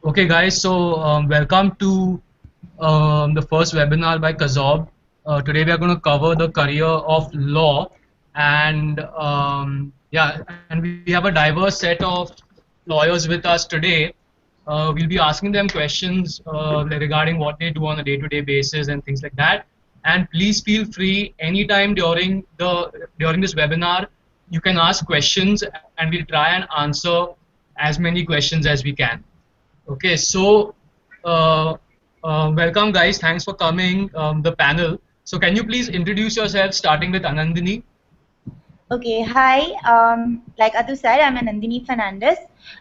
Okay, guys, so welcome to the first webinar by Cazorb. Today we are going to cover the career of law, and and we have a diverse set of lawyers with us today. We'll be asking them questions regarding what they do on a day-to-day basis and things like that. And please feel free anytime during this webinar, you can ask questions, and we'll try and answer as many questions as we can. Okay, so uh, welcome guys. Thanks for coming, the panel. So can you please introduce yourself, starting with Anandini? Okay, hi. Like Atu said, I'm Anandini Fernandez.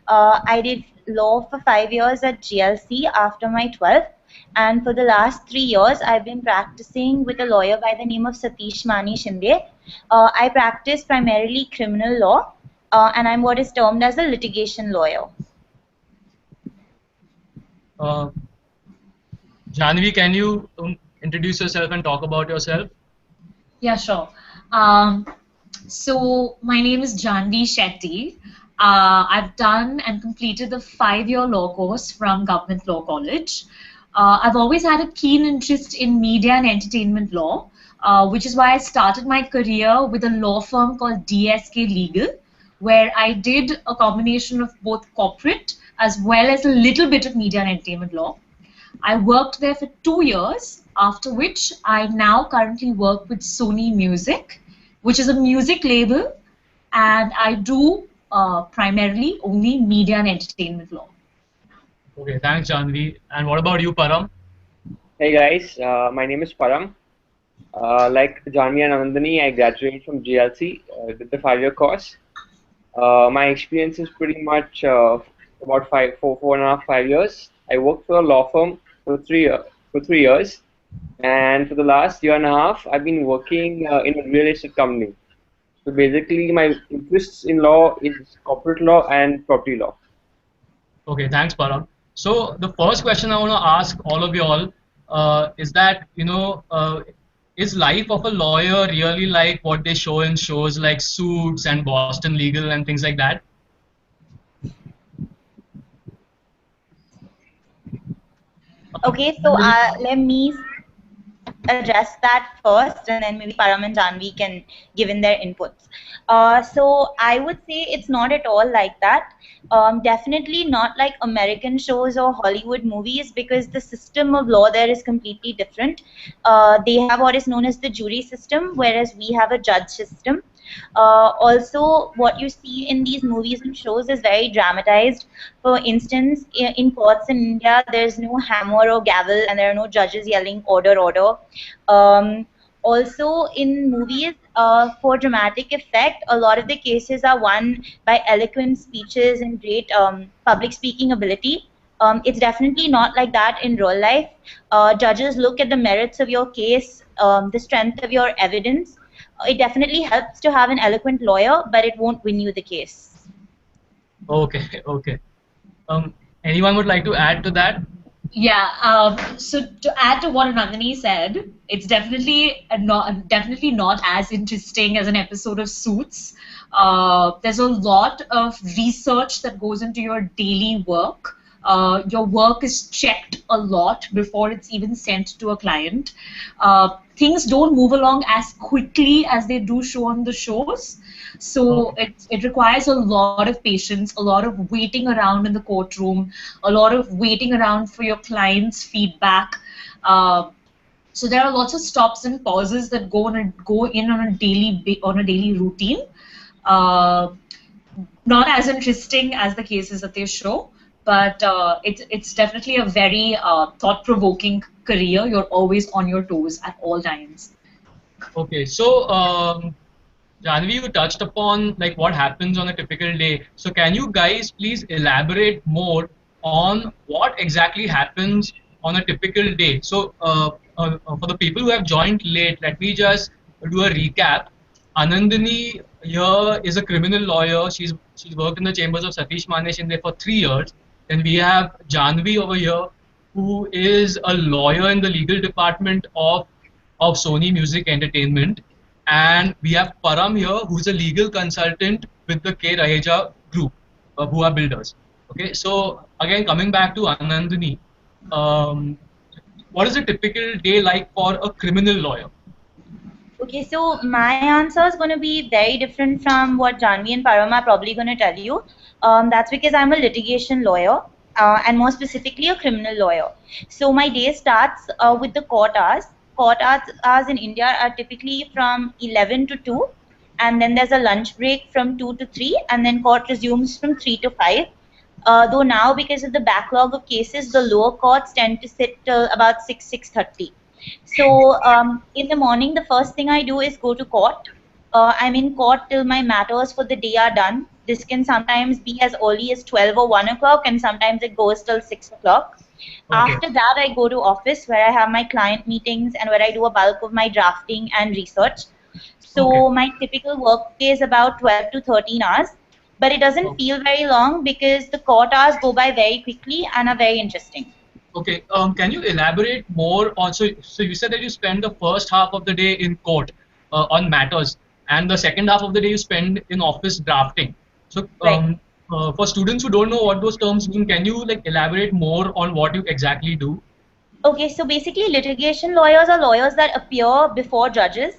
I did law for 5 years at GLC after my 12th. And for the last 3 years, I've been practicing with a lawyer by the name of Satish Mani Shinde. I practice primarily criminal law, and I'm what is termed as a litigation lawyer. Janvi, can you introduce yourself and talk about yourself? Yeah, sure. So my name is Janvi Shetty. I've done and completed the 5-year law course from Government Law College. I've always had a keen interest in media and entertainment law, which is why I started my career with a law firm called DSK Legal, where I did a combination of both corporate as well as a little bit of media and entertainment law. I worked there for 2 years, after which I now currently work with Sony Music, which is a music label, and I do primarily only media and entertainment law. Okay, thanks Janvi. And what about you, Param? Hey guys, my name is Param. Like Janvi and Anandani, I graduated from GLC, did the 5-year course. My experience is pretty much about 4.5 years. I worked for a law firm for 3 years, and for the last year and a half, I've been working in a real estate company. So basically, my interests in law is corporate law and property law. Okay, thanks, Param. So the first question I want to ask all of you all is that, is life of a lawyer really like what they show in shows like Suits and Boston Legal and things like that? Okay, so let me address that first, and then maybe Param and Janvi can give in their inputs. So I would say it's not at all like that. Definitely not like American shows or Hollywood movies, because the system of law there is completely different. They have what is known as the jury system, whereas we have a judge system. Also, what you see in these movies and shows is very dramatized. For instance, in courts in India, there's no hammer or gavel, and there are no judges yelling order, order. Also, in movies, for dramatic effect, a lot of the cases are won by eloquent speeches and great public speaking ability. It's definitely not like that in real life. Judges look at the merits of your case, the strength of your evidence. It definitely helps to have an eloquent lawyer, but it won't win you the case. Okay, okay. Anyone would like to add to that? Yeah. So to add to what Nandini said, it's definitely not as interesting as an episode of Suits. There's a lot of research that goes into your daily work. Your work is checked a lot before it's even sent to a client. Things don't move along as quickly as they do show on the shows. So it requires a lot of patience, a lot of waiting around in the courtroom, a lot of waiting around for your client's feedback. So there are lots of stops and pauses that go in on a daily routine. Not as interesting as the cases that they show, but it's definitely a very thought-provoking career. You're always on your toes at all times. Okay, so Janvi, you touched upon like what happens on a typical day. So can you guys please elaborate more on what exactly happens on a typical day? So for the people who have joined late, let me just do a recap. Anandini here is a criminal lawyer. She's worked in the chambers of Satish Mani Shinde for 3 years. Then we have Janvi over here, who is a lawyer in the legal department of Sony Music Entertainment. And we have Param here, who's a legal consultant with the K. Raheja group, who are builders. Okay, so again coming back to Anandini, um, what is a typical day like for a criminal lawyer? Okay, so my answer is going to be very different from what Janvi and Param are probably going to tell you. That's because I'm a litigation lawyer, and more specifically a criminal lawyer. So my day starts with the court hours. Hours in India are typically from 11 to 2, and then there's a lunch break from 2 to 3, and then court resumes from 3 to 5. Though now, because of the backlog of cases, the lower courts tend to sit till about 6:30. So in the morning, the first thing I do is go to court. I'm in court till my matters for the day are done. This can sometimes be as early as 12 or 1 o'clock, and sometimes it goes till 6 o'clock. Okay, After that, I go to office where I have my client meetings and where I do a bulk of my drafting and research. okay, So my typical work day is about 12 to 13 hours, but it doesn't okay. feel very long because the court hours go by very quickly and are very interesting. Okay, can you elaborate more on, so you said that you spend the first half of the day in court on matters, and the second half of the day you spend in office drafting. So, Right. for students who don't know what those terms mean, can you like elaborate more on what you exactly do? Okay, so basically, litigation lawyers are lawyers that appear before judges.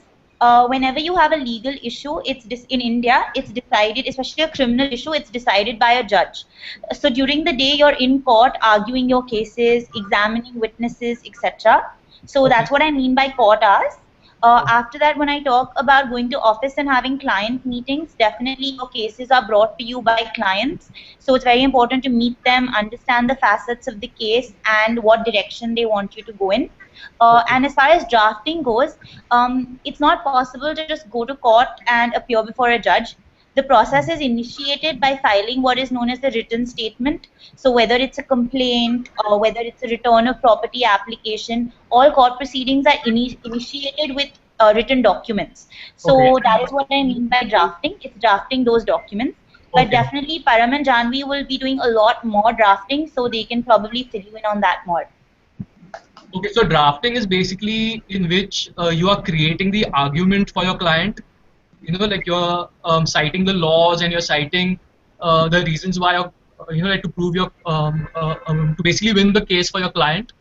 Whenever you have a legal issue, in India, it's decided, especially a criminal issue, it's decided by a judge. So during the day, you're in court arguing your cases, examining witnesses, etc. So Okay, that's what I mean by court hours. okay, After that, when I talk about going to office and having client meetings, definitely your cases are brought to you by clients. So it's very important to meet them, understand the facets of the case and what direction they want you to go in. okay, And as far as drafting goes, it's not possible to just go to court and appear before a judge. The process is initiated by filing what is known as the written statement. So whether it's a complaint or whether it's a return of property application, all court proceedings are initiated with written documents. okay, So that is what I mean by drafting. It's drafting those documents. But okay. definitely Param and Janvi will be doing a lot more drafting, so they can probably fill you in on that more. Okay, so drafting is basically in which you are creating the argument for your client. You know, like you're citing the laws and you're citing the reasons why you're, like to prove your, to basically win the case for your client.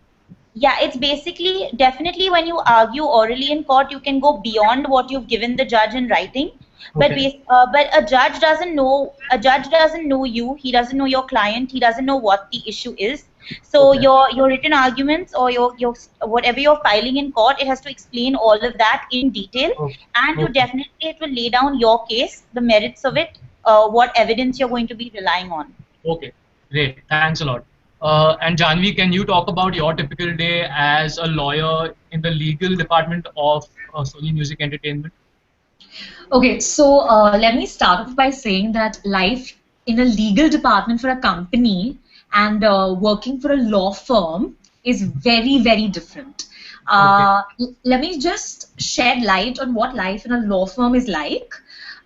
Yeah, it's basically definitely when you argue orally in court, you can go beyond what you've given the judge in writing. Okay, But a judge doesn't know. A judge doesn't know you. He doesn't know your client. He doesn't know what the issue is. So okay, your written arguments or your whatever you're filing in court, it has to explain all of that in detail, okay, and you okay, definitely it will lay down your case, the merits of it, what evidence you're going to be relying on. okay. Great, thanks a lot. And Janvi, can you talk about your typical day as a lawyer in the legal department of Sony Music Entertainment? Okay, so let me start off by saying that life in a legal department for a company and working for a law firm is very, very different. Okay, Let me just shed light on what life in a law firm is like.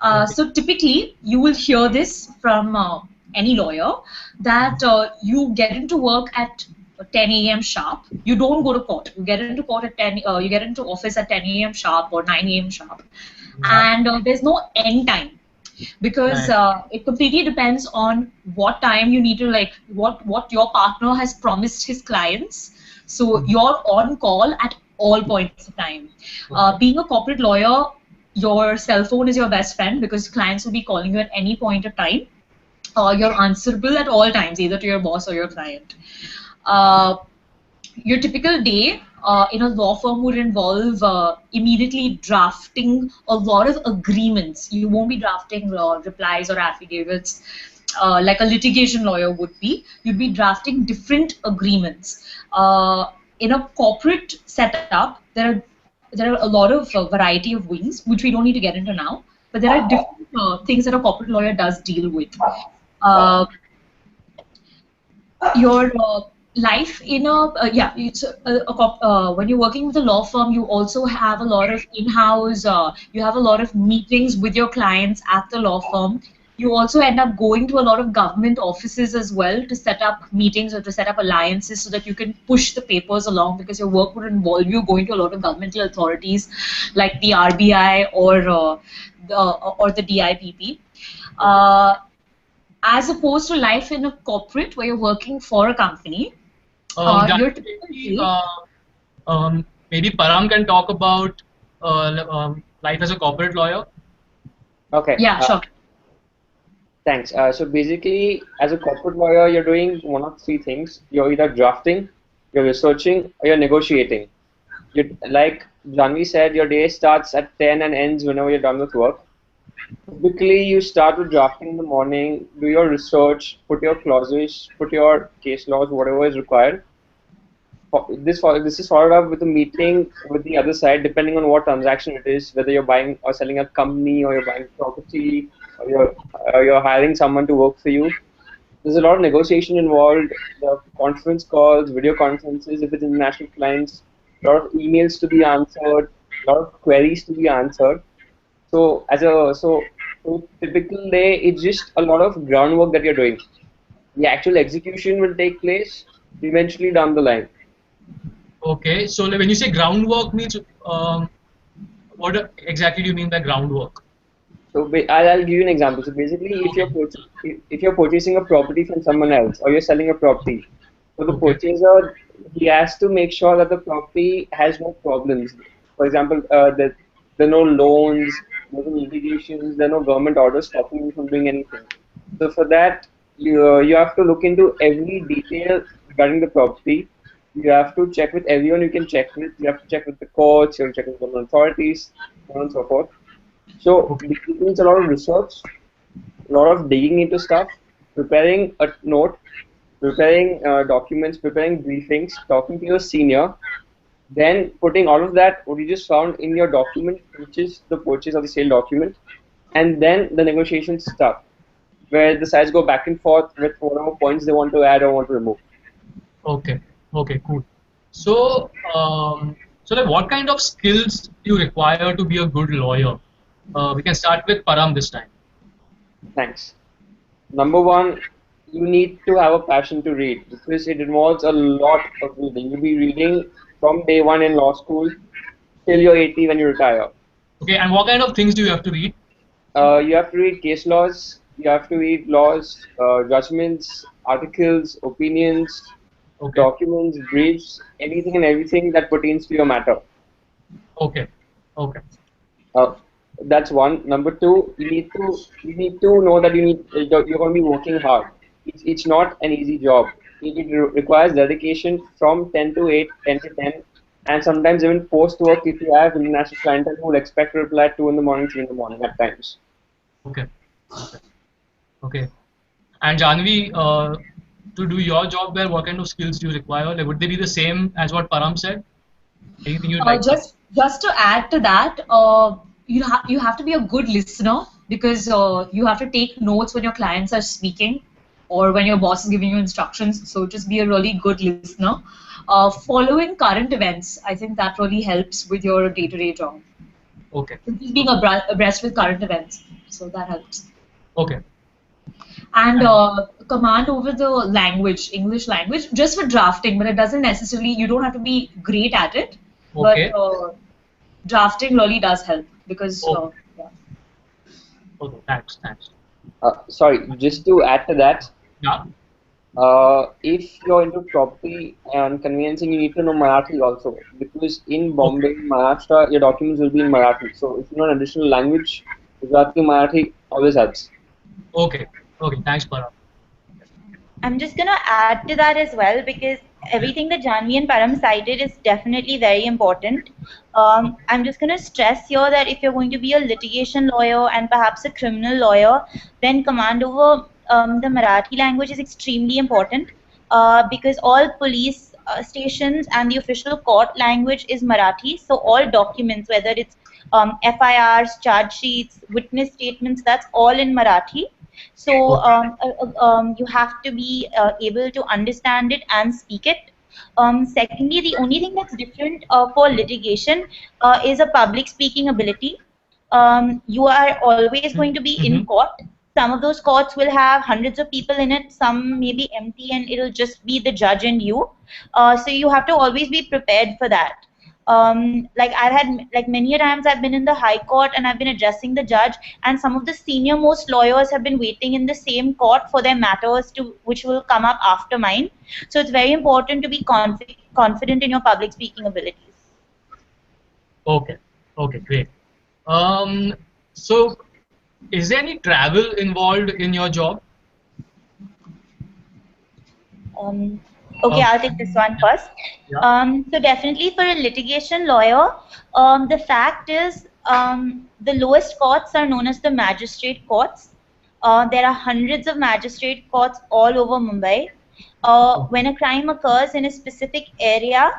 okay, So typically, you will hear this from any lawyer that you get into work at 10 a.m. sharp. You don't go to court. You get into court at 10. You get into office at 10 a.m. sharp or 9 a.m. sharp, yeah, and there's no end time because right, it completely depends on what time you need to what your partner has promised his clients. So mhm, you're on call at all points of time. okay, Being a corporate lawyer, your cell phone is your best friend because clients will be calling you at any point of time. You're answerable at all times, either to your boss or your client. Uh, your typical day in a law firm would involve immediately drafting a lot of agreements. You won't be drafting replies or affidavits like a litigation lawyer would be. You'd be drafting different agreements. In a corporate setup, there are a lot of variety of wings, which we don't need to get into now. But there are different things that a corporate lawyer does deal with. Uh, your life in a it's when you're working with a law firm, you also have a lot of in-house you have a lot of meetings with your clients at the law firm. You also end up going to a lot of government offices as well to set up meetings or to set up alliances so that you can push the papers along, because your work would involve you going to a lot of governmental authorities like the RBI or the DIPP. okay, uh, as opposed to life in a corporate where you're working for a company. You're typically Maybe Param can talk about life as a corporate lawyer. Okay. Yeah, sure. Thanks. So basically, as a corporate lawyer, you're doing one of three things. You're either drafting, you're researching, or you're negotiating. Like Janvi said, your day starts at 10 and ends whenever you're done with work. Typically, you start with drafting in the morning, do your research, put your clauses, put your case laws, whatever is required. This is followed up with a meeting with the other side, depending on what transaction it is, whether you're buying or selling a company, or you're buying property, or you're hiring someone to work for you. There's a lot of negotiation involved. There are conference calls, video conferences if it's international clients, a lot of emails to be answered, a lot of queries to be answered. So so typical day, it's just a lot of groundwork that you're doing. The actual execution will take place eventually down the line. Okay, so when you say groundwork means, what exactly do you mean by groundwork? So I'll give you an example. So basically, if you're purchasing a property from someone else, or you're selling a property, so the Okay. purchaser, he has to make sure that the property has no problems. For example, there are no loans, there are no litigations, there are no government orders stopping you from doing anything. So for that, you have to look into every detail regarding the property. You have to check with everyone you can check with. You have to check with the courts. You have to check with government authorities, so on and so forth. So Okay. it means a lot of research, a lot of digging into stuff, preparing a note, preparing documents, preparing briefings, talking to your senior, then putting all of that, what you just found, in your document, which is the purchase or the sale document, and then the negotiations start, where the sides go back and forth with whatever points they want to add or want to remove. Okay. Okay. Cool. So, like, what kind of skills do you require to be a good lawyer? We can start with Param this time. Thanks. Number one, you need to have a passion to read because it involves a lot of reading. You'll be reading from day one in law school till you're 80 when you retire. Okay, and what kind of things do you have to read? You have to read case laws, you have to read laws, judgments, articles, opinions, Okay. documents, briefs, anything and everything that pertains to your matter. Okay. Okay. Uh, that's one. Number two, you need to know that you're going to be working hard. It's not an easy job. It requires dedication from 10 to 8, 10 to 10, and sometimes even post work if you have international clientele who will expect a reply at 2 in the morning, 3 in the morning at times. Okay. Okay. Okay. And Janvi, to do your job there, what kind of skills do you require? Like, would they be the same as what Param said? Anything you'd like to? Just to add to that, you have to be a good listener because you have to take notes when your clients are speaking or when your boss is giving you instructions. So just be a really good listener. Following current events, I think that really helps with your day-to-day job. Okay. Just being abreast with current events, so that helps. Okay. And command over the language, English language, just for drafting, but it doesn't necessarily, you don't have to be great at it. Okay. But drafting really does help because, Okay. yeah. Okay. Thanks. Thanks. Sorry, just to add to that, Yeah. if you're into property and conveyancing, you need to know Marathi also because in Bombay, Maharashtra, your documents will be in Marathi. So if you know an additional language, Gujarati, Marathi always helps. Okay. Okay. Thanks, Param. I'm just going to add to that as well because everything that Janvi and Param cited is definitely very important. I'm just going to stress here that if you're going to be a litigation lawyer and perhaps a criminal lawyer, then command over the Marathi language is extremely important because all police stations and the official court language is Marathi. So all documents, whether it's FIRs, charge sheets, witness statements, that's all in Marathi. So you have to be able to understand it and speak it. Secondly, the only thing that's different for litigation is a public speaking ability. You are always going to be in court. Some of those courts will have hundreds of people in it. Some may be empty and it'll just be the judge and you. So you have to always be prepared for that. Like I've had like many a times I've been in the high court and I've been addressing the judge, and some of the senior most lawyers have been waiting in the same court for their matters to which will come up after mine. So it's very important to be confident in your public speaking abilities. Okay. Okay, great. Um, so is there any travel involved in your job? Okay, I'll take this one first. Yeah. So definitely for a litigation lawyer, the fact is the lowest courts are known as the magistrate courts. There are hundreds of magistrate courts all over Mumbai. When a crime occurs in a specific area,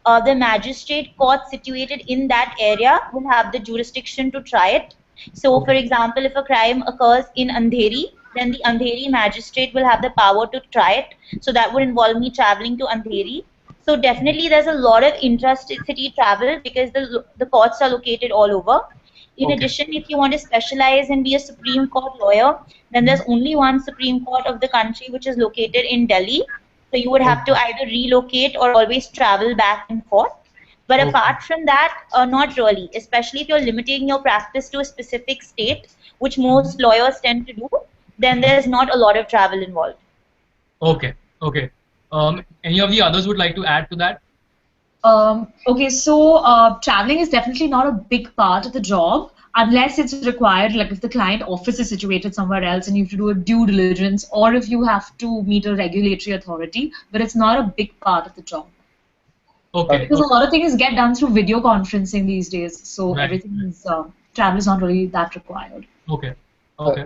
the magistrate court situated in that area will have the jurisdiction to try it. So, for Okay. example, if a crime occurs in Andheri, then the Andheri magistrate will have the power to try it. So that would involve me traveling to Andheri. So definitely there's a lot of intra-city travel because the courts are located all over. In Okay. addition, if you want to specialize and be a Supreme Court lawyer, then there's only one Supreme Court of the country which is located in Delhi. So you would have to Okay. either relocate or always travel back and forth. But Okay. apart from that, not really, especially if you're limiting your practice to a specific state, which most lawyers tend to do, then there's not a lot of travel involved. Okay. Okay. Any of the others would like to add to that? Okay, so traveling is definitely not a big part of the job unless it's required, like if the client office is situated somewhere else and you have to do a due diligence, or if you have to meet a regulatory authority, but it's not a big part of the job. Okay. Because a Okay. lot of things get done through video conferencing these days, so Right. everything is, travel is not really that required. Okay. Okay.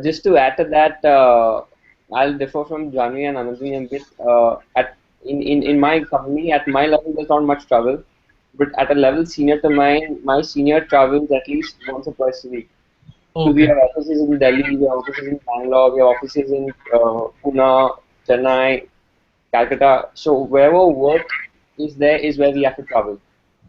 Just to add to that, I'll differ from Janvi and Anandini a bit. In my company, at my level, there's not much travel, but at a level senior to mine, my senior travels at least once or twice a week. So we Okay. have offices in Delhi, we have offices in Bangalore, we have offices in Pune, Chennai, Calcutta. So wherever work is there is where we have to travel.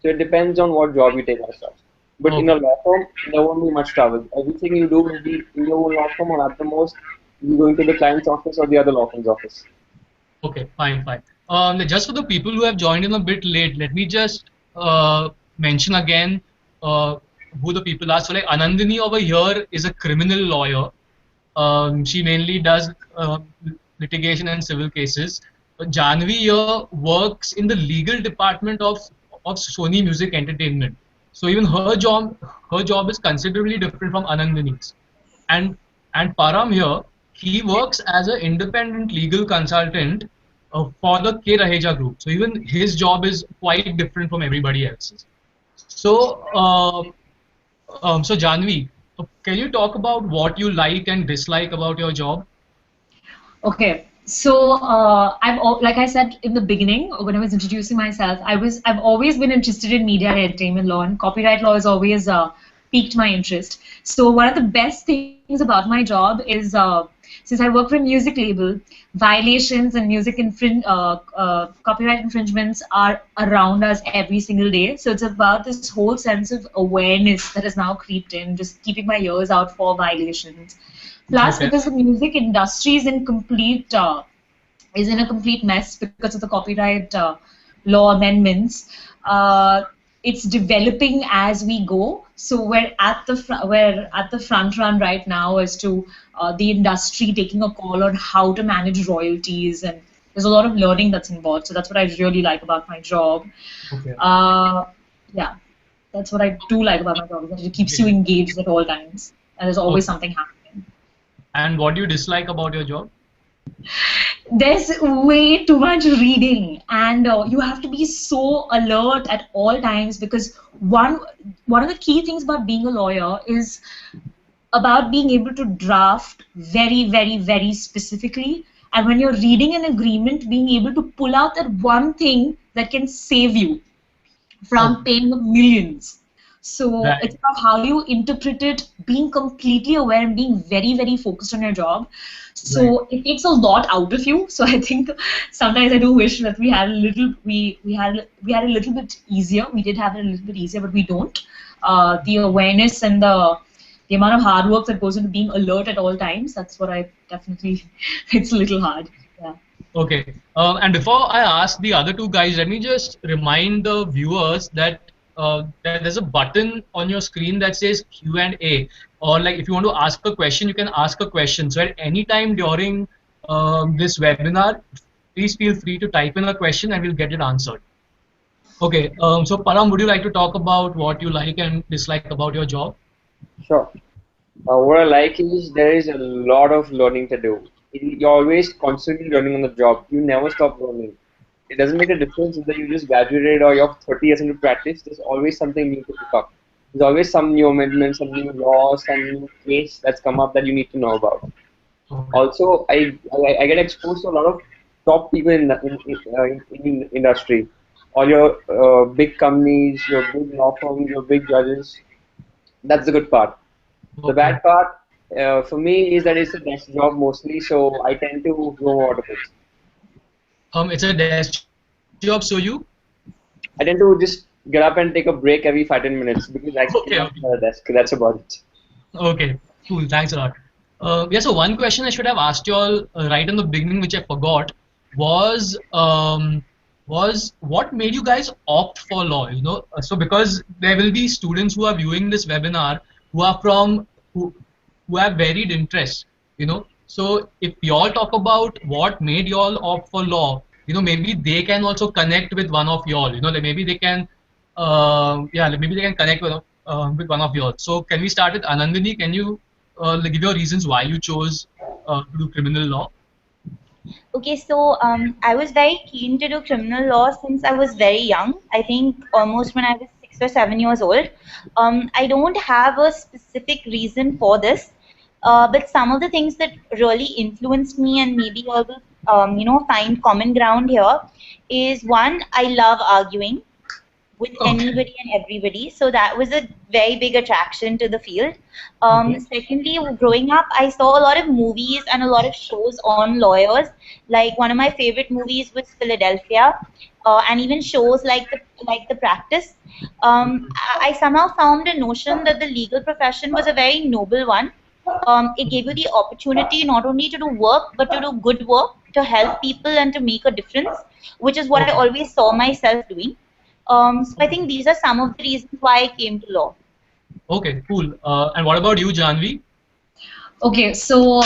So it depends on what job you take as such. But in a Okay. law firm, there won't be much travel. Everything you do will be in your own law firm, or at the most, you going to the client's office or the other law firm's office. Okay. Fine. Fine. Just for the people who have joined in a bit late, let me just mention again uh, who the people are. So, like Anandini over here is a criminal lawyer. She mainly does litigation and civil cases. Janvi here works in the legal department of Sony Music Entertainment. So even her job is considerably different from Anandini's. And and Param here, he works as an independent legal consultant for the K Raheja group. So even his job is quite different from everybody else's. So so Janvi, can you talk about what you like and dislike about your job? Okay, so like I said in the beginning when I was introducing myself, I've always been interested in media and entertainment law, and copyright law has always piqued my interest. So one of the best things about my job is since I work for a music label, violations and copyright infringements are around us every single day. So it's about this whole sense of awareness that has now creeped in, just keeping my ears out for violations. Plus, Okay. because the music industry is in a complete mess because of the copyright law amendments. It's developing as we go, so we're at the front run right now as to the industry taking a call on how to manage royalties, and there's a lot of learning that's involved. So that's what I really like about my job. Okay. Yeah, that's what I do like about my job, is that it keeps you engaged at all times, and there's always Okay. something happening. And what do you dislike about your job? There's way too much reading, and you have to be so alert at all times, because one of the key things about being a lawyer is about being able to draft very, very, very specifically, and when you're reading an agreement, being able to pull out that one thing that can save you from Okay. paying millions. So Right. it's about how you interpret it, being completely aware and being very, very focused on your job. Right. So it takes a lot out of you. So I think sometimes I do wish that we had a little bit easier. We did have it a little bit easier, but we don't. The awareness and the amount of hard work that goes into being alert at all times, that's what I definitely, it's a little hard. Yeah. Okay. And before I ask the other two guys, let me just remind the viewers that there's a button on your screen that says Q&A, or like if you want to ask a question, you can ask a question. So at any time during this webinar, please feel free to type in a question and we'll get it answered. Okay. So Param, would you like to talk about what you like and dislike about your job? Sure. What I like is there is a lot of learning to do. You're always constantly learning on the job. You never stop learning. It doesn't make a difference whether you just graduated or you're 30 years into practice. There's always something new to pick up. There's always some new amendment, some new law, some new case that's come up that you need to know about. Okay. Also, I get exposed to a lot of top people in industry. All your big companies, your big law firms, your big judges. That's the good part. The Okay. bad part for me is that it's a desk job mostly, so I tend to go out of it. It's a desk job, so you? I tend to just get up and take a break every 5-10 minutes because I Okay. cannot Okay. sit at a desk. That's about it. Okay, cool. Thanks a lot. Yeah, so one question I should have asked you all right in the beginning, which I forgot, was what made you guys opt for law? So because there will be students who are viewing this webinar who are from who have varied interests. So if y'all talk about what made y'all opt for law, maybe they can also connect with one of y'all. Like maybe they can yeah, like maybe they can connect with one of yours. So can we start with Anandini? Can you like give your reasons why you chose to do criminal law? Okay, so I was very keen to do criminal law since I was very young. I think almost when I was 6 or 7 years old. I don't have a specific reason for this, but some of the things that really influenced me, and maybe I will, find common ground here, is one, I love arguing with Okay. anybody and everybody. So that was a very big attraction to the field. Okay. Secondly, growing up, I saw a lot of movies and a lot of shows on lawyers. Like one of my favorite movies was Philadelphia, and even shows like the Practice. I somehow found a notion that the legal profession was a very noble one. It gave you the opportunity not only to do work but to do good work, to help people and to make a difference, which is what I Okay. always saw myself doing. So I think these are some of the reasons why I came to law. Okay. Cool. And what about you, Janvi? Okay, so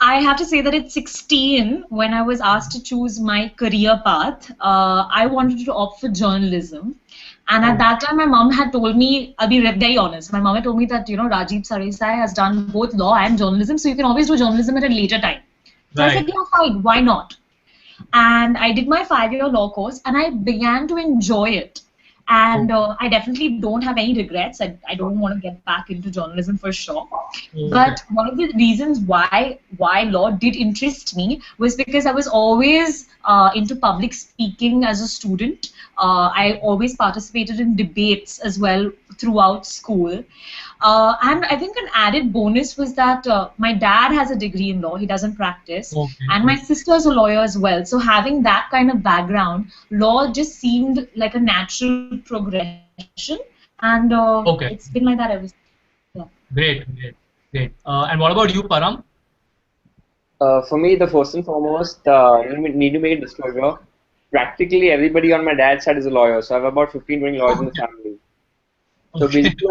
I have to say that at 16, when I was asked to choose my career path, I wanted to opt for journalism. And at Oh, that time, my mom had told me, I'll be very honest, my mom had told me that, Rajiv Sarisai has done both law and journalism, so you can always do journalism at a later time. So I said, right. yeah, fine, why not? And I did my 5-year law course and I began to enjoy it. And Oh, I definitely don't have any regrets. I don't want to get back into journalism for sure. okay. But one of the reasons why law did interest me was because I was always into public speaking as a student. I always participated in debates as well throughout school. And I think an added bonus was that my dad has a degree in law, he doesn't practice, Okay. and my Okay. sister is a lawyer as well. So having that kind of background, law just seemed like a natural progression, and Okay. it's been like that ever since. Yeah. Great. Great. Great. And what about you, Param? For me, the first and foremost, need to make a disclosure. Practically everybody on my dad's side is a lawyer, so I have about 15-20 lawyers in the Okay. family. So Okay. basically,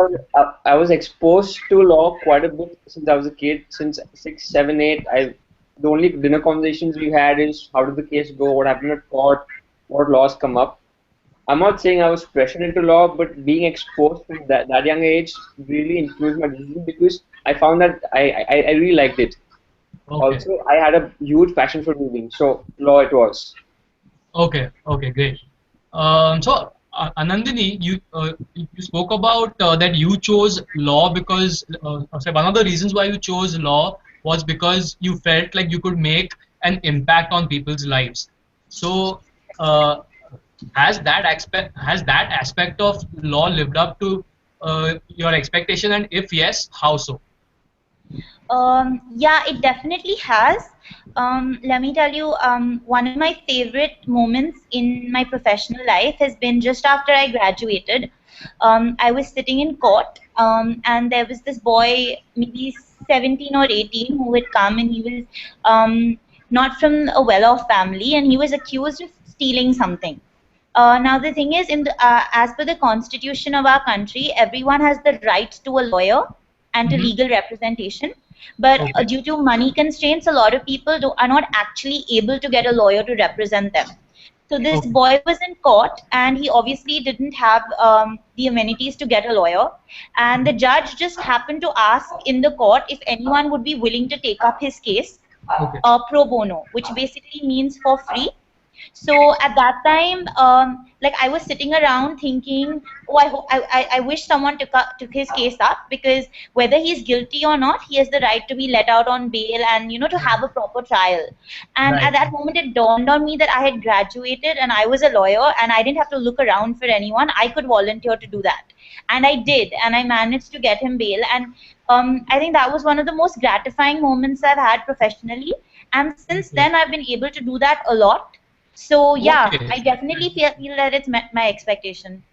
I was exposed to law quite a bit since I was a kid. Since 6, 7, 8, the only dinner conversations we had is how did the case go, what happened at court, what laws come up. I'm not saying I was pressured into law, but being exposed from that young age really influenced my decision because I found that I really liked it. Okay. Also, I had a huge passion for reading, so law it was. Okay. Okay. Great. So, Anandini, you spoke about that you chose law because so one of the reasons why you chose law was because you felt like you could make an impact on people's lives. So, uh, has that aspect of law lived up to your expectation, and if yes, how so? Yeah, it definitely has. Let me tell you, one of my favorite moments in my professional life has been just after I graduated. I was sitting in court, and there was this boy, maybe 17 or 18, who had come, and he was not from a well-off family, and he was accused of stealing something. Now the thing is, as per the constitution of our country, everyone has the right to a lawyer and to Mm-hmm. legal representation. But Okay. due to money constraints, a lot of people are not actually able to get a lawyer to represent them. So this Okay. boy was in court, and he obviously didn't have the amenities to get a lawyer. And the judge just happened to ask in the court if anyone would be willing to take up his case Okay. pro bono, which basically means for free. So at that time, like I was sitting around thinking, oh, I wish someone took his case up, because whether he's guilty or not, he has the right to be let out on bail and, to have a proper trial. And at Right. that moment, it dawned on me that I had graduated and I was a lawyer and I didn't have to look around for anyone. I could volunteer to do that. And I did, and I managed to get him bail. And I think that was one of the most gratifying moments I've had professionally. And since Okay. then, I've been able to do that a lot. So yeah, Okay. I definitely feel that it's met my expectation.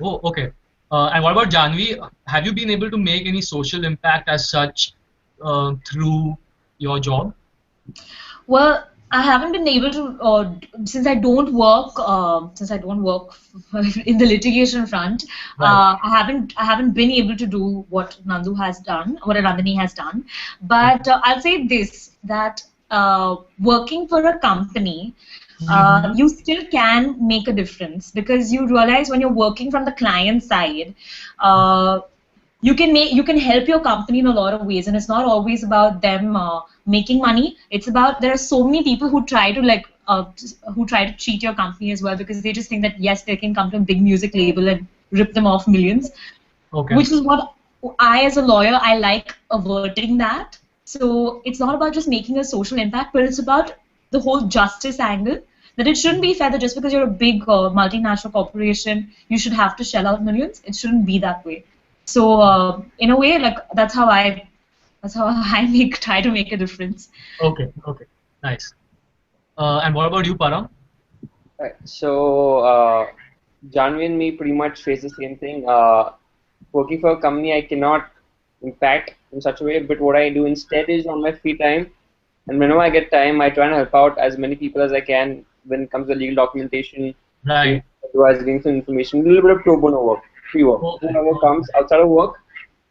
Oh, okay. And what about Janvi? Have you been able to make any social impact as such through your job? Well, I haven't been able to since I don't work in the litigation front. Right. I haven't been able to do what Nandu has done, what Nandini has done. But I'll say this, that working for a company, Mm-hmm. you still can make a difference, because you realize when you're working from the client side, you can help your company in a lot of ways, and it's not always about them making money. It's about, there are so many people who try to who try to cheat your company as well, because they just think that yes, they can come to a big music label and rip them off millions, Okay. which is what I, as a lawyer, I like averting that. So it's not about just making a social impact, but it's about the whole justice angle, that it shouldn't be fair that just because you're a big multinational corporation, you should have to shell out millions. It shouldn't be that way. So in a way, like that's how I try to make a difference. Okay. Okay. Nice. And what about you, Param? Right. So, Janvi and me pretty much face the same thing. Working for a company, I cannot impact in such a way, but what I do instead is on my free time, and whenever I get time, I try and help out as many people as I can when it comes to legal documentation, Right. advising some information, a little bit of pro bono work, free work. Okay. Whoever comes outside of work,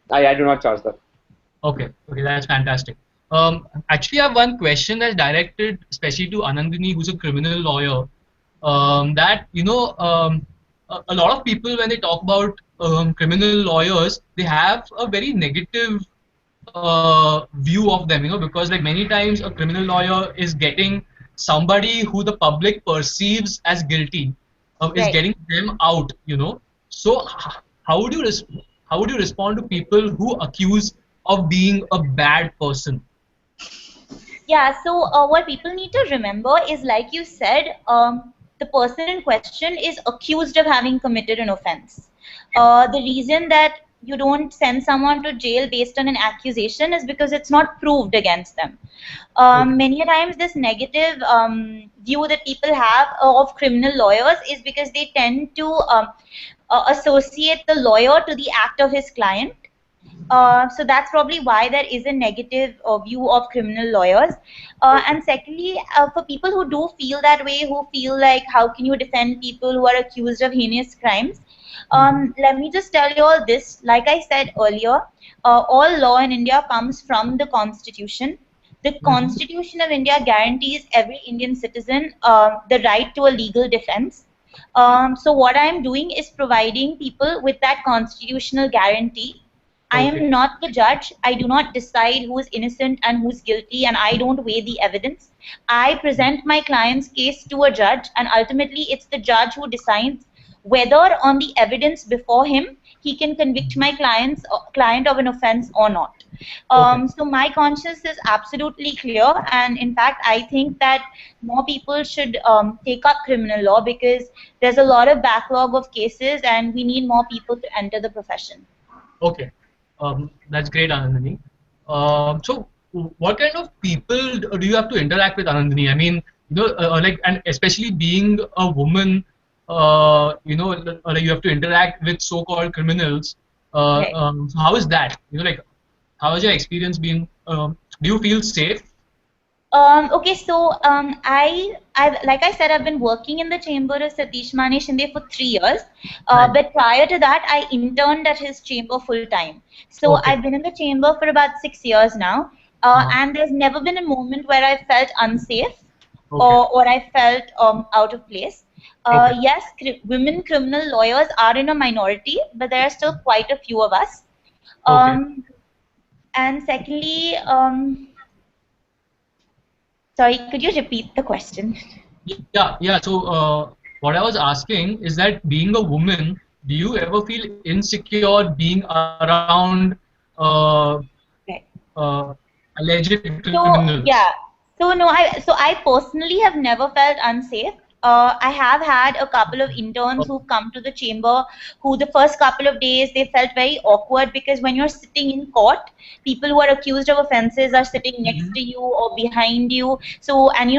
I do not charge them. Okay. Okay. That's fantastic. Actually, I have one question that's directed especially to Anandini, who's a criminal lawyer. That a lot of people, when they talk about criminal lawyers, they have a very negative view of them, because like many times a criminal lawyer is getting somebody who the public perceives as guilty, is Right. getting them out. So how would you how would you respond to people who accuse of being a bad person? Yeah, so what people need to remember is, like you said, the person in question is accused of having committed an offense. The reason that you don't send someone to jail based on an accusation is because it's not proved against them. Okay. Many a times, this negative view that people have of criminal lawyers is because they tend to associate the lawyer to the act of his client. So that's probably why there is a negative view of criminal lawyers. And secondly, for people who do feel that way, who feel like how can you defend people who are accused of heinous crimes, let me just tell you all this. Like I said earlier, all law in India comes from the Constitution. The Mhm. Constitution of India guarantees every Indian citizen the right to a legal defense. So what I am doing is providing people with that constitutional guarantee. I Okay. am not the judge. I do not decide who is innocent and who's guilty, and I don't weigh the evidence. I present my client's case to a judge, and ultimately it's the judge who decides whether, on the evidence before him, he can convict my client of an offense or not. Okay. So my conscience is absolutely clear, and in fact, I think that more people should take up criminal law, because there's a lot of backlog of cases, and we need more people to enter the profession. Okay, that's great, Anandini. So, what kind of people do you have to interact with, Anandini? I mean, like, and especially being a woman, like you have to interact with so-called criminals. Right. So how is that? Like, how has your experience been? Do you feel safe? Okay, so like I said, I've been working in the chamber of Satish Mane Shinde for 3 years. Right. But prior to that, I interned at his chamber full time. So Okay. I've been in the chamber for about 6 years now, Uh-huh. and there's never been a moment where I felt unsafe Okay. or I felt out of place. Okay. Yes, women criminal lawyers are in a minority, but there are still quite a few of us. Okay. Um, and secondly, sorry, could you repeat the question? Yeah. Yeah. So, what I was asking is that being a woman, do you ever feel insecure being around uh, Right. alleged So criminals? yeah, so I personally have never felt unsafe. I have had a couple of interns who've come to the chamber who the first couple of days they felt very awkward because when you're sitting in court, people who are accused of offenses are sitting next Mhm. to you or behind you. So and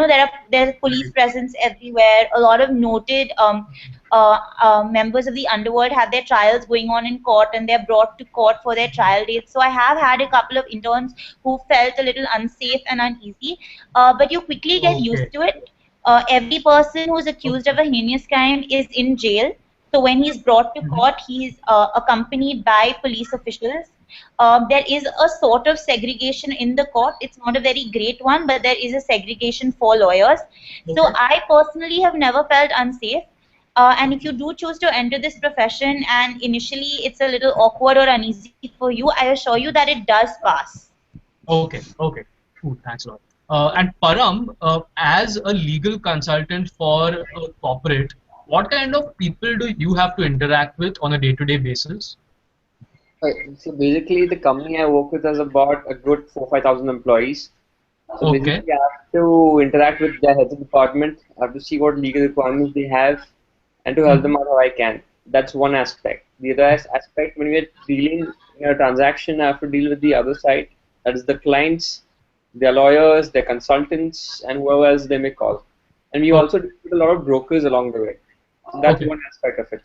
there's police Right. presence everywhere. A lot of noted members of the underworld have their trials going on in court and they're brought to court for their trial dates. So I have had a couple of interns who felt a little unsafe and uneasy, but you quickly get Okay. used to it. Every person who's accused of Okay. a heinous crime is in jail. So when he's brought to Mhm. court, he's accompanied by police officials. There is a sort of segregation in the court. It's not a very great one, but there is a segregation for lawyers. So Okay. I personally have never felt unsafe. And if you do choose to enter this profession and initially it's a little awkward or uneasy for you, I assure you that it does pass. Okay. Okay. Cool. Thanks a lot. And Param, as a legal consultant for a corporate, what kind of people do you have to interact with on a day-to-day basis? So basically, the company I work with has about a good 5,000 employees. So Okay. basically, I have to interact with the heads of department. I have to see what legal requirements they have, and to help Mhm. them out how I can. That's one aspect. The other aspect, when we're dealing in a transaction, I have to deal with the other side. That is the clients, their lawyers, their consultants, and whoever else they may call. And we Okay. also deal with a lot of brokers along the way. So that's Okay. one aspect of it.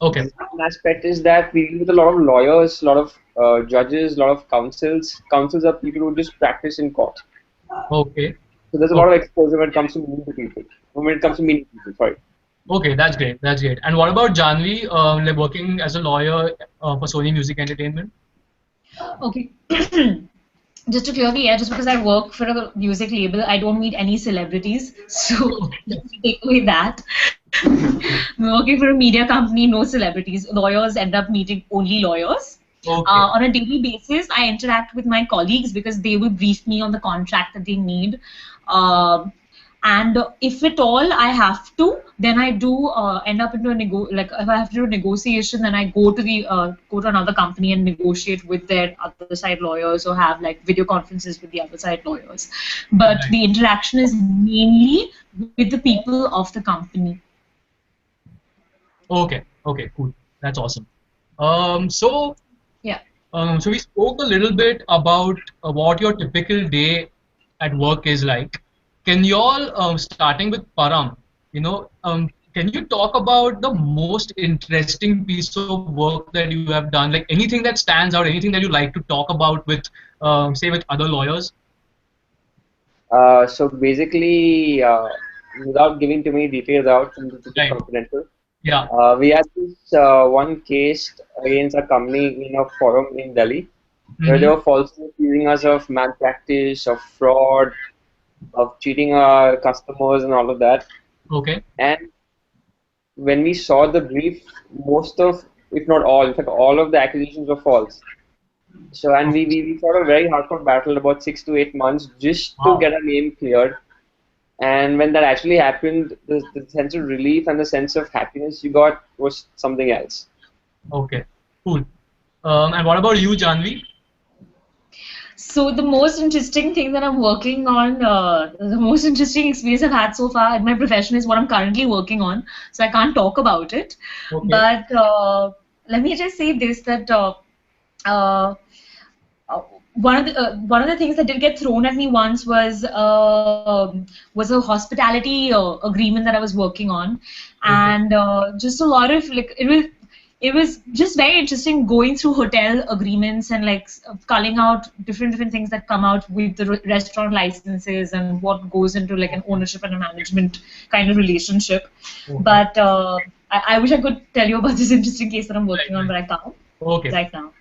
The Okay. second aspect is that we deal with a lot of lawyers, a lot of judges, a lot of counsels. Counsels are people who just practice in court. Okay. So there's a lot of Okay. exposure when it comes to meeting people. When it comes to meeting people, sorry. Okay. That's great. That's great. And what about Janvi, like working as a lawyer for Sony Music Entertainment? Okay. Just to clear the air, just because I work for a music label, I don't meet any celebrities. So let's take away that. Working for a media company, no celebrities. Lawyers end up meeting only lawyers. Okay. On a daily basis, I interact with my colleagues because they will brief me on the contract that they need. Um and if at all I have to, then I do end up into a like if I have to do a negotiation, then I go to another company and negotiate with their other side lawyers or have like video conferences with the other side lawyers. But Right. the interaction is mainly with the people of the company. Okay. Okay. Cool. That's awesome. So Yeah. So we spoke a little bit about what your typical day at work is like. Can you all, starting with Param, can you talk about the most interesting piece of work that you have done? Like anything that stands out, anything that you like to talk about with, say, with other lawyers? So basically, without giving too many details out, since it's a bit Right. confidential, Yeah. we had this one case against a company in a forum in Delhi where they Mm-hmm. were falsely accusing us of malpractice, of fraud, of cheating our customers, and all of that. Okay. And when we saw the brief, most of, if not all, in fact, all of the accusations were false. So, and Okay. we fought a very hardcore battle about 6 to 8 months just to Wow. get our name cleared. And when that actually happened, the sense of relief and the sense of happiness you got was something else. Okay. Cool. And what about you, Janvi? So the most interesting thing that I'm working on, the most interesting experience I've had so far in my profession is what I'm currently working on. So I can't talk about it. Okay. But let me just say this that uh, uh, one of the things that did get thrown at me once was a hospitality agreement that I was working on, Okay. and just a lot of like it was. it was just very interesting going through hotel agreements and like culling out different things that come out with the restaurant licenses and what goes into like an ownership and a management kind of relationship. Okay. But I wish I could tell you about this interesting case that I'm working on, but I can't right now.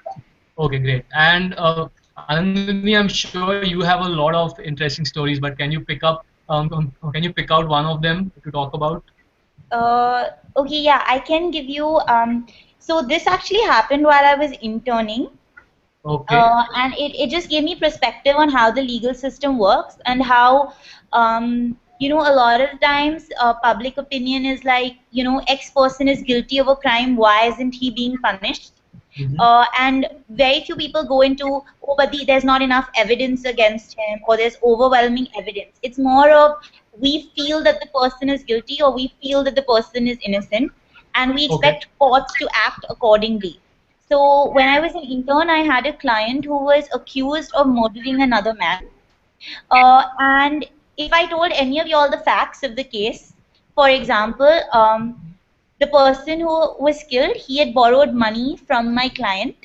Okay, great. And Anandini, I'm sure you have a lot of interesting stories, but can you pick up, can you pick out one of them to talk about? Okay, yeah, I can give you. So this actually happened while I was interning. Okay. And it just gave me perspective on how the legal system works and how, a lot of times public opinion is like, X person is guilty of a crime, why isn't he being punished? And very few people go into, oh, but there's not enough evidence against him, or there's overwhelming evidence. It's more of, we feel that the person is guilty, or we feel that the person is innocent, and we expect courts to act accordingly. So when I was an intern, I had a client who was accused of murdering another man. And if I told any of you all the facts of the case, for example, the person who was killed, he had borrowed money from my client.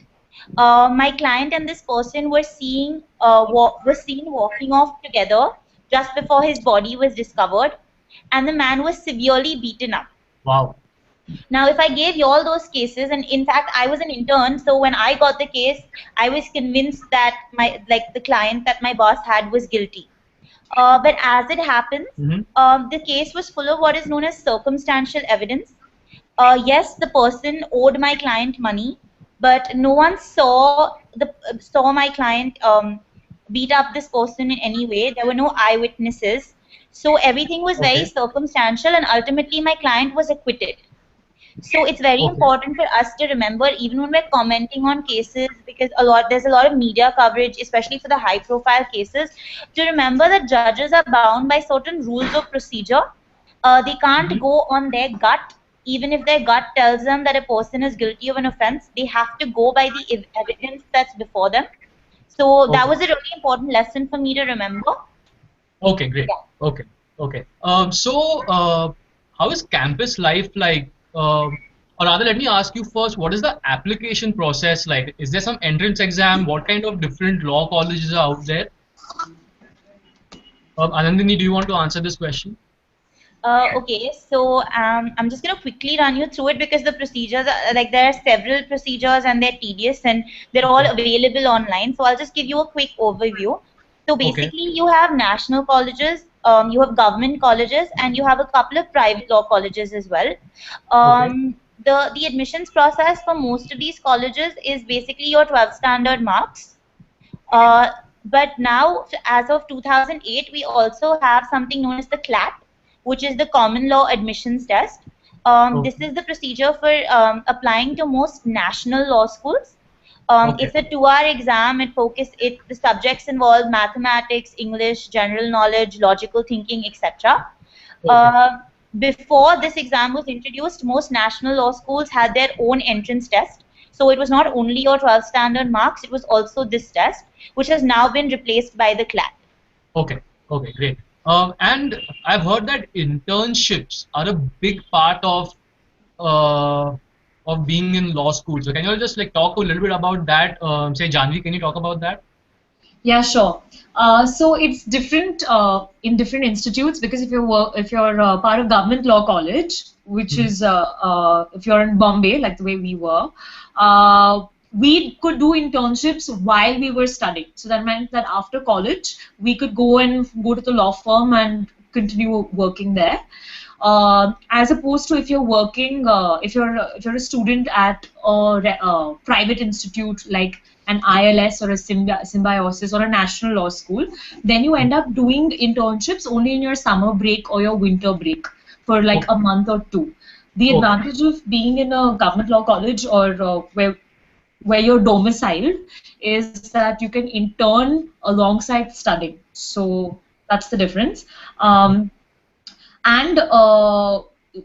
My client and this person were seen walking off together just before his body was discovered, and the man was severely beaten up. Wow. Now, if I gave you all those cases, and in fact, I was an intern, so when I got the case, I was convinced that the client that my boss had was guilty. But as it happens, the case was full of what is known as circumstantial evidence. Yes, the person owed my client money, but no one saw my client beat up this person in any way. There were no eyewitnesses, so everything was very circumstantial, and ultimately my client was acquitted. So it's very important for us to remember, even when we're commenting on cases, because there's a lot of media coverage, especially for the high-profile cases, to remember that judges are bound by certain rules of procedure. They can't go on their gut. Even if their gut tells them that a person is guilty of an offense, they have to go by the evidence that's before them. So that was a really important lesson for me to remember. Okay, great. Yeah. Okay. How is campus life like? Or rather, let me ask you first, what is the application process like? Is there some entrance exam? What kind of different law colleges are out there? Anandini, do you want to answer this question? Okay, so I'm just going to quickly run you through it, because the procedures are, there are several procedures and they're tedious and they're all available online. So I'll just give you a quick overview. So basically, you have national colleges, you have government colleges, and you have a couple of private law colleges as well. The admissions process for most of these colleges is basically your 12th standard marks. But now, as of 2008, we also have something known as the CLAT, which is the Common Law Admissions Test. This is the procedure for applying to most national law schools. It's a 2-hour exam. The subjects involve mathematics, English, general knowledge, logical thinking, etc. Before this exam was introduced, most national law schools had their own entrance test. So it was not only your 12th standard marks, it was also this test, which has now been replaced by the CLAT. Okay, great. And I've heard that internships are a big part of being in law school. So can you just talk a little bit about that? Say, Janvi, can you talk about that? Yeah, sure. So it's different in different institutes, because if you're part of government law college, which is if you're in Bombay, like the way we were, we could do internships while we were studying. So that meant that after college, we could go to the law firm and continue working there. As opposed to if you're working, if you're a student at a private institute like an ILS or a Symbiosis or a national law school, then you end up doing internships only in your summer break or your winter break for like a month or two. The advantage of being in a government law college or where you're domiciled is that you can intern alongside studying. So that's the difference. And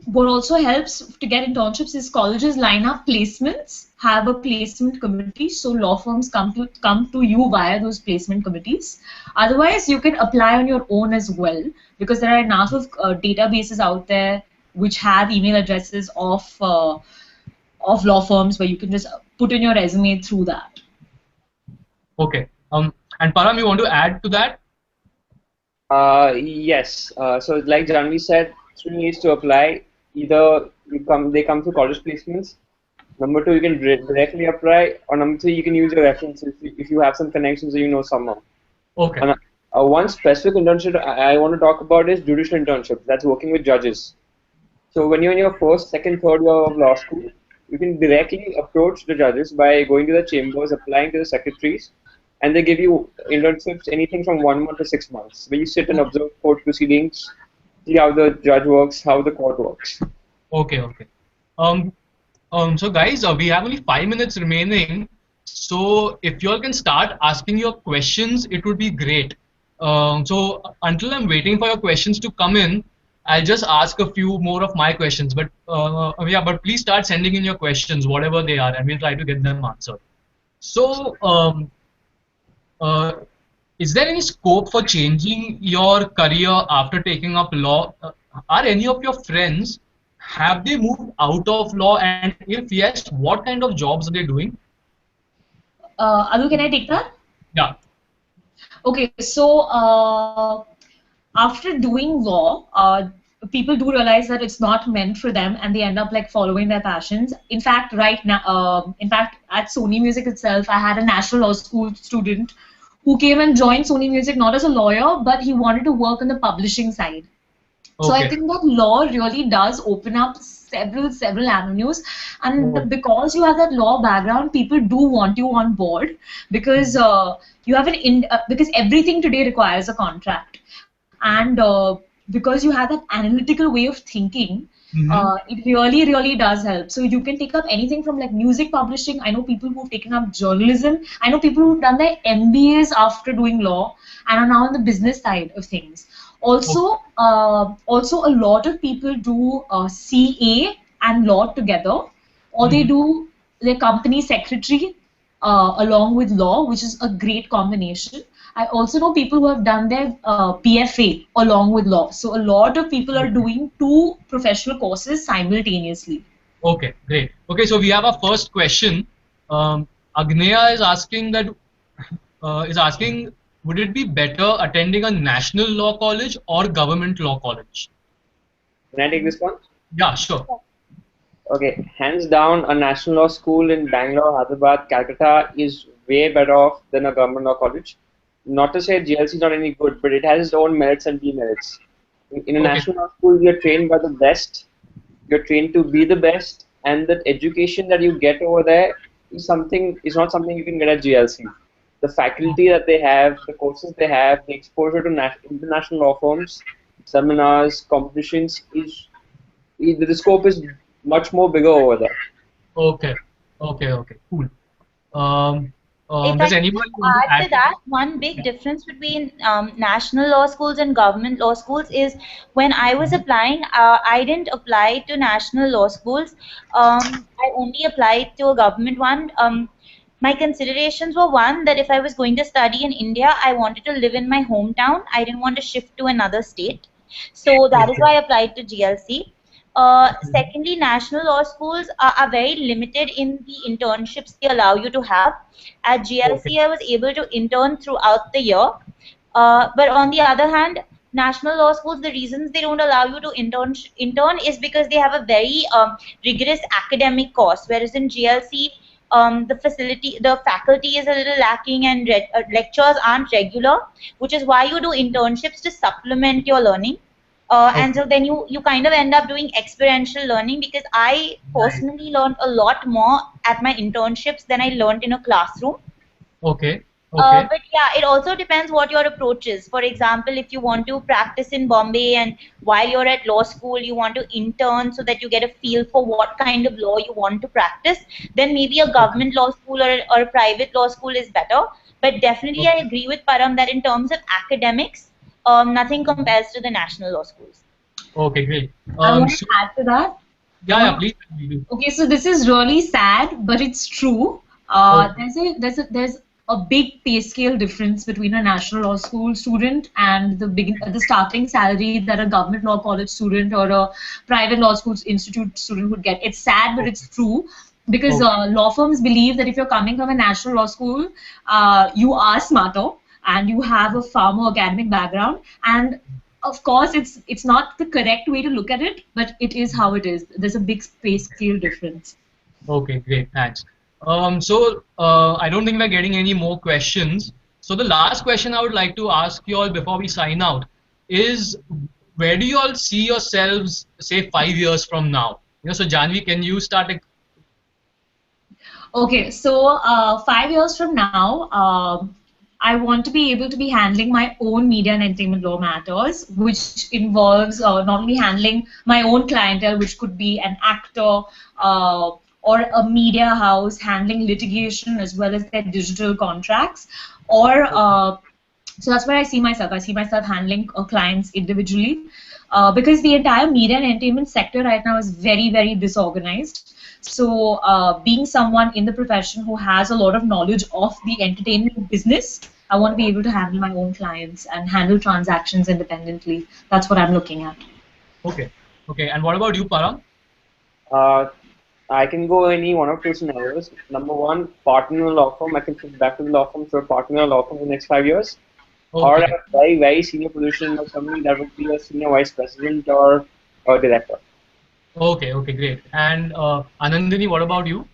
what also helps to get internships is colleges line up placements, have a placement committee, so law firms come to you via those placement committees. Otherwise, you can apply on your own as well, because there are enough of databases out there which have email addresses of of law firms where you can just put in your resume through that. Okay. And Param, you want to add to that? Yes. So like Janvi said, 3 ways to apply. Either they come through college placements. Number two, you can directly apply, or number three, you can use your references if you have some connections or you know someone. Okay. And one specific internship I want to talk about is judicial internships. That's working with judges. So when you're in your first, second, third year of law school, you can directly approach the judges by going to the chambers, applying to the secretaries, and they give you internships anything from 1 month to 6 months, where you sit and observe court proceedings, see how the judge works, how the court works. Okay. Okay. So guys, we have only 5 minutes remaining. So if you all can start asking your questions, it would be great. So until I'm waiting for your questions to come in, I'll just ask a few more of my questions. But yeah, but please start sending in your questions, whatever they are, and we'll try to get them answered. So is there any scope for changing your career after taking up law? Are any of your friends, have they moved out of law, and if yes, what kind of jobs are they doing? Adu, can I take that? Yeah. Okay, so after doing law, people do realize that it's not meant for them, and they end up like following their passions. In fact, right now, at Sony Music itself, I had a National Law School student who came and joined Sony Music not as a lawyer, but he wanted to work on the publishing side. So I think that law really does open up several avenues, and because you have that law background, people do want you on board because you have because everything today requires a contract, and because you have that analytical way of thinking, it really does help. So you can take up anything from like music publishing. I know people who've taken up journalism. I know people who've done their MBAs after doing law and are now on the business side of things. Also, a lot of people do CA and law together, or they do their company secretary along with law, which is a great combination. I also know people who have done their PFA along with law. So a lot of people are doing 2 professional courses simultaneously. Okay, great. Okay, so we have our first question. Agneya is asking would it be better attending a national law college or government law college? Can I take this one? Yeah, sure. Okay, hands down, a national law school in Bangalore, Hyderabad, Calcutta is way better off than a government law college. Not to say GLC is not any good, but it has its own merits and demerits. In a national law school, you're trained by the best, you're trained to be the best, and the education that you get over there is not something you can get at GLC. The faculty that they have, the courses they have, the exposure to international law firms, seminars, competitions, the scope is much more bigger over there. Okay, cool. If Does I anyone could want to add to that, one big difference between national law schools and government law schools is when I was applying, I didn't apply to national law schools. I only applied to a government one. My considerations were one, that if I was going to study in India, I wanted to live in my hometown. I didn't want to shift to another state. So that is why I applied to GLC. Secondly, national law schools are very limited in the internships they allow you to have. At GLC, I was able to intern throughout the year. But on the other hand, national law schools, the reasons they don't allow you to intern is because they have a very rigorous academic course, whereas in GLC, the faculty is a little lacking and lectures aren't regular, which is why you do internships to supplement your learning. And so then you kind of end up doing experiential learning, because I personally learned a lot more at my internships than I learned in a classroom. Okay. But yeah, it also depends what your approach is. For example, if you want to practice in Bombay and while you're at law school, you want to intern so that you get a feel for what kind of law you want to practice, then maybe a government law school or a private law school is better. But definitely I agree with Param that in terms of academics, nothing compares to the national law schools. Okay, great. I want to add to that. Yeah, please. Okay, so this is really sad, but it's true. There's a big pay scale difference between a national law school student and the starting salary that a government law college student or a private law school institute student would get. It's sad, but it's true. because law firms believe that if you're coming from a national law school, you are smarter and you have a far more academic background. And of course, it's not the correct way to look at it, but it is how it is. There's a big pay scale difference. Okay, great, thanks. I don't think we're getting any more questions. So the last question I would like to ask you all before we sign out is, where do you all see yourselves, say, 5 years from now? So Janvi, can you start? Okay, so 5 years from now, I want to be able to be handling my own media and entertainment law matters, which involves not only handling my own clientele, which could be an actor or a media house, handling litigation as well as their digital contracts, or so that's where I see myself. I see myself handling clients individually, because the entire media and entertainment sector right now is very, very disorganized. So being someone in the profession who has a lot of knowledge of the entertainment business, I want to be able to handle my own clients and handle transactions independently. That's what I'm looking at. Okay, okay. And what about you, Param? I can go any one of two scenarios. Number one, partner in a law firm. I can shift back to the law firm, so partner in a law firm in the next 5 years. Okay. Or a very, very senior position of somebody that would be a senior vice president or a director. Okay, okay, great. And Anandini, what about you?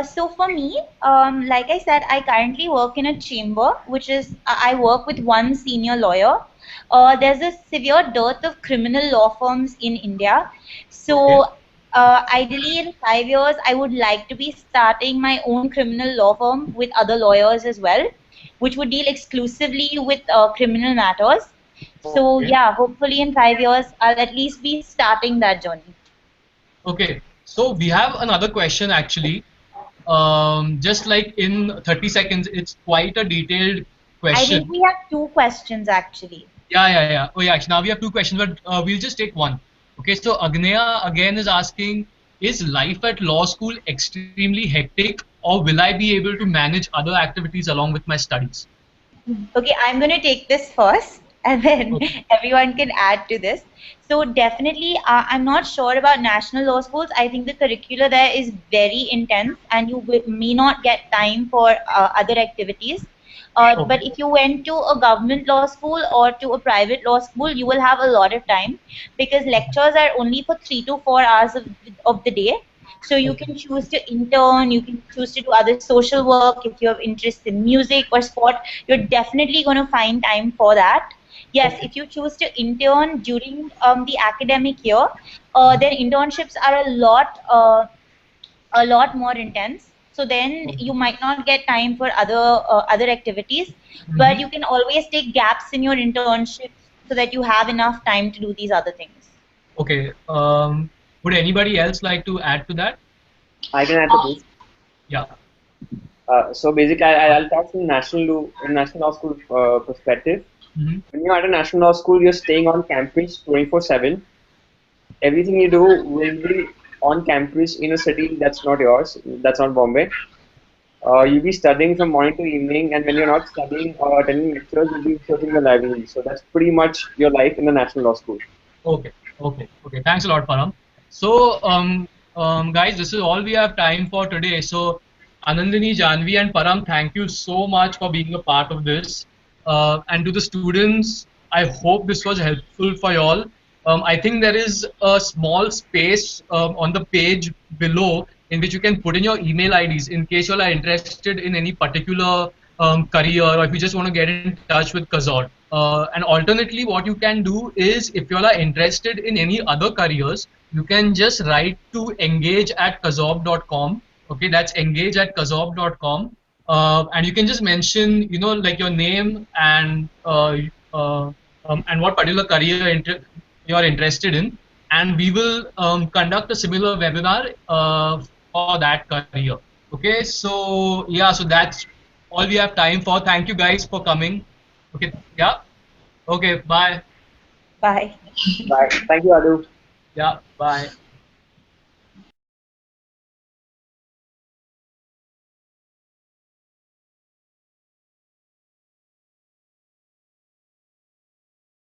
So for me, like I said, I currently work in a chamber, which is I work with one senior lawyer. There's a severe dearth of criminal law firms in India. So Okay. ideally in 5 years, I would like to be starting my own criminal law firm with other lawyers as well, which would deal exclusively with criminal matters. So Okay. yeah, hopefully in 5 years, I'll at least be starting that journey. Okay. So we have another question actually. Just like in 30 seconds, it's quite a detailed I think question. we have two questions actually. Yeah, yeah, yeah. Oh, yeah. Actually, now we have two questions, but we'll just take one. Okay. So Agneya again is asking, is life at law school extremely hectic, or will I be able to manage other activities along with my studies? Okay, I'm going to take this first and then Okay. everyone can add to this. So definitely, I'm not sure about national law schools. I think the curricula there is very intense and you may not get time for other activities. But Okay. if you went to a government law school or to a private law school, you will have a lot of time because lectures are only for 3 to 4 hours of the day. So you Okay. can choose to intern, you can choose to do other social work. If you have interest in music or sport, you're definitely going to find time for that. Yes, Okay. if you choose to intern during the academic year, then internships are a lot more intense. So then Okay. you might not get time for other activities, but Mhm. you can always take gaps in your internships so that you have enough time to do these other things. Okay. Would anybody else like to add to that? I can add to this. Yeah. So basically, I'll talk from national law school perspective. Mhm. When you're at a national law school, you're staying on campus 24/7. Everything you do will be on campus in a city that's not yours, that's not Bombay. You'll be studying from morning to evening, and when you're not studying or attending lectures, you'll be researching the library. So that's pretty much your life in the national law school. Okay, okay, okay. Thanks a lot, Param. So, guys, this is all we have time for today. So, Anandini, Janvi, and Param, thank you so much for being a part of this. And to the students, I hope this was helpful for you all. I think there is a small space on the page below in which you can put in your email IDs in case you all are interested in any particular career, or if you just want to get in touch with Cazorb. And alternately, what you can do is, if you all are interested in any other careers, you can just write to engage@cazorb.com. Okay, that's engage@cazorb.com. And you can just mention, like your name and what particular career you are interested in, and we will conduct a similar webinar for that career. Okay, so yeah, so that's all we have time for. Thank you guys for coming. Okay, yeah. Okay, bye. Bye. Bye. Thank you, Adu. Yeah, bye.